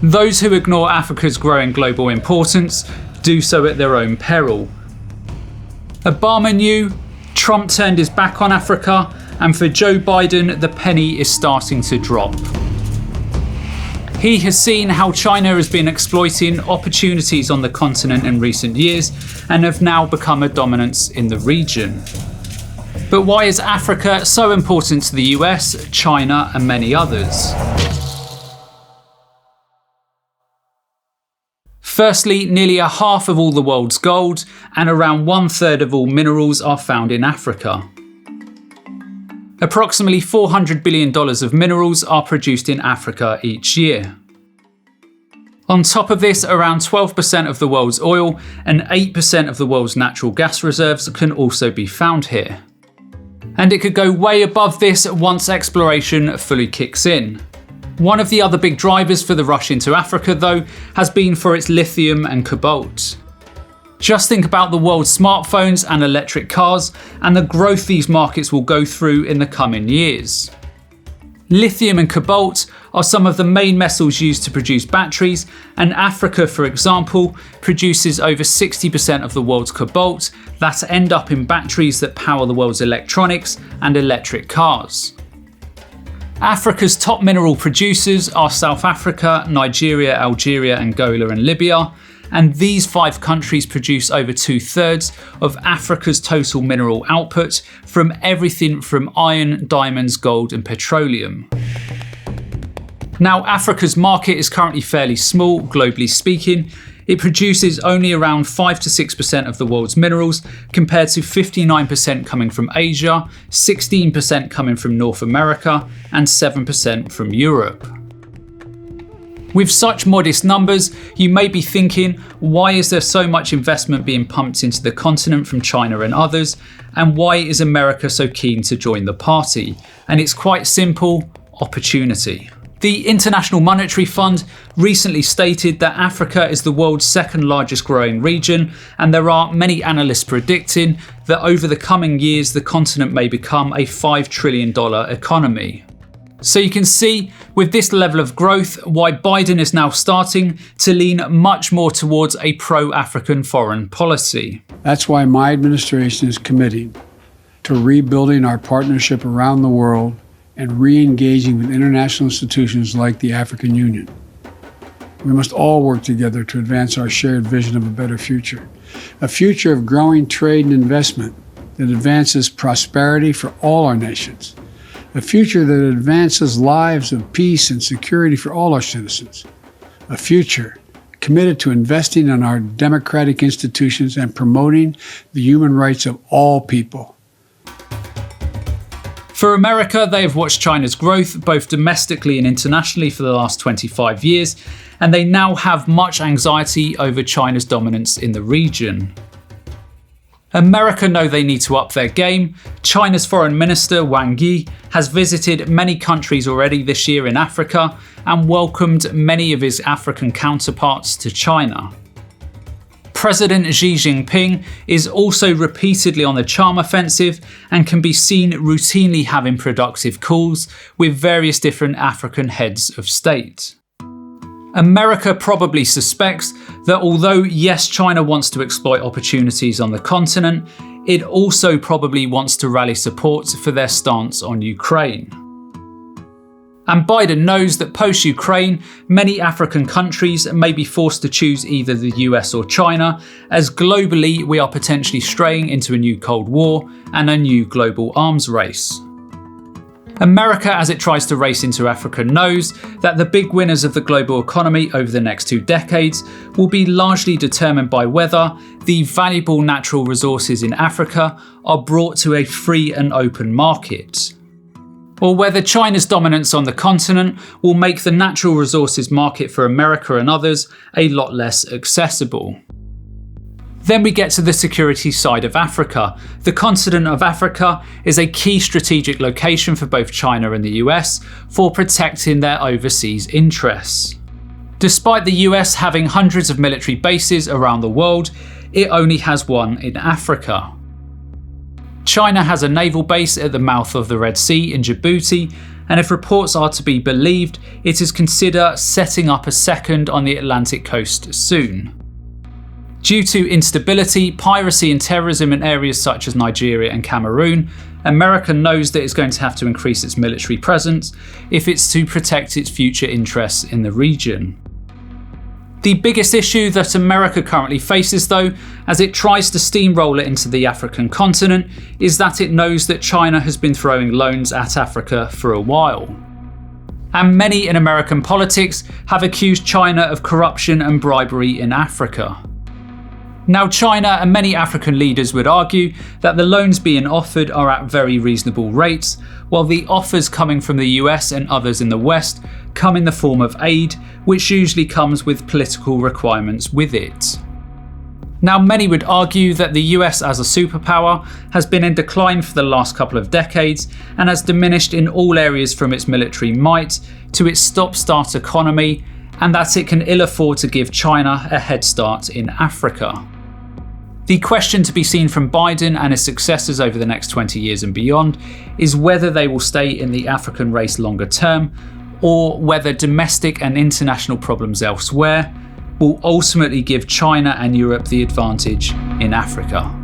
Those who ignore Africa's growing global importance do so at their own peril. Obama knew, Trump turned his back on Africa, and for Joe Biden, the penny is starting to drop. He has seen how China has been exploiting opportunities on the continent in recent years and have now become a dominance in the region. But why is Africa so important to the US, China, and many others? Firstly, nearly a half of all the world's gold and around 1/3 of all minerals are found in Africa. Approximately $400 billion of minerals are produced in Africa each year. On top of this, around 12% of the world's oil and 8% of the world's natural gas reserves can also be found here. And it could go way above this once exploration fully kicks in. One of the other big drivers for the rush into Africa, though, has been for its lithium and cobalt. Just think about the world's smartphones and electric cars and the growth these markets will go through in the coming years. Lithium and cobalt are some of the main metals used to produce batteries, and Africa, for example, produces over 60% of the world's cobalt that end up in batteries that power the world's electronics and electric cars. Africa's top mineral producers are South Africa, Nigeria, Algeria, Angola, and Libya, and these 5 countries produce over 2/3 of Africa's total mineral output from everything from iron, diamonds, gold, and petroleum. Now, Africa's market is currently fairly small, globally speaking. It produces only around 5 to 6% of the world's minerals, compared to 59% coming from Asia, 16% coming from North America, and 7% from Europe. With such modest numbers, you may be thinking, why is there so much investment being pumped into the continent from China and others, and why is America so keen to join the party? And it's quite simple: opportunity. The International Monetary Fund recently stated that Africa is the world's second largest growing region, and there are many analysts predicting that over the coming years the continent may become a $5 trillion economy. So you can see, with this level of growth, why Biden is now starting to lean much more towards a pro-African foreign policy. That's why my administration is committed to rebuilding our partnership around the world and re-engaging with international institutions like the African Union. We must all work together to advance our shared vision of a better future, a future of growing trade and investment that advances prosperity for all our nations, a future that advances lives of peace and security for all our citizens, a future committed to investing in our democratic institutions and promoting the human rights of all people. For America, they have watched China's growth both domestically and internationally for the last 25 years, and they now have much anxiety over China's dominance in the region. America know they need to up their game. China's Foreign Minister Wang Yi has visited many countries already this year in Africa and welcomed many of his African counterparts to China. President Xi Jinping is also repeatedly on the charm offensive and can be seen routinely having productive calls with various different African heads of state. America probably suspects that although yes, China wants to exploit opportunities on the continent, it also probably wants to rally support for their stance on Ukraine. And Biden knows that post-Ukraine, many African countries may be forced to choose either the US or China, as globally we are potentially straying into a new Cold War and a new global arms race. America, as it tries to race into Africa, knows that the big winners of the global economy over the next 2 decades will be largely determined by whether the valuable natural resources in Africa are brought to a free and open market, or whether China's dominance on the continent will make the natural resources market for America and others a lot less accessible. Then we get to the security side of Africa. The continent of Africa is a key strategic location for both China and the US for protecting their overseas interests. Despite the US having hundreds of military bases around the world, it only has one in Africa. China has a naval base at the mouth of the Red Sea in Djibouti, and if reports are to be believed, it is considered setting up a second on the Atlantic coast soon. Due to instability, piracy and terrorism in areas such as Nigeria and Cameroon, America knows that it's going to have to increase its military presence if it's to protect its future interests in the region. The biggest issue that America currently faces, though, as it tries to steamroll it into the African continent, is that it knows that China has been throwing loans at Africa for a while. And many in American politics have accused China of corruption and bribery in Africa. Now, China and many African leaders would argue that the loans being offered are at very reasonable rates, while the offers coming from the US and others in the West come in the form of aid, which usually comes with political requirements with it. Now, many would argue that the US as a superpower has been in decline for the last couple of decades and has diminished in all areas from its military might to its stop-start economy, and that it can ill afford to give China a head start in Africa. The question to be seen from Biden and his successors over the next 20 years and beyond is whether they will stay in the African race longer term, or whether domestic and international problems elsewhere will ultimately give China and Europe the advantage in Africa.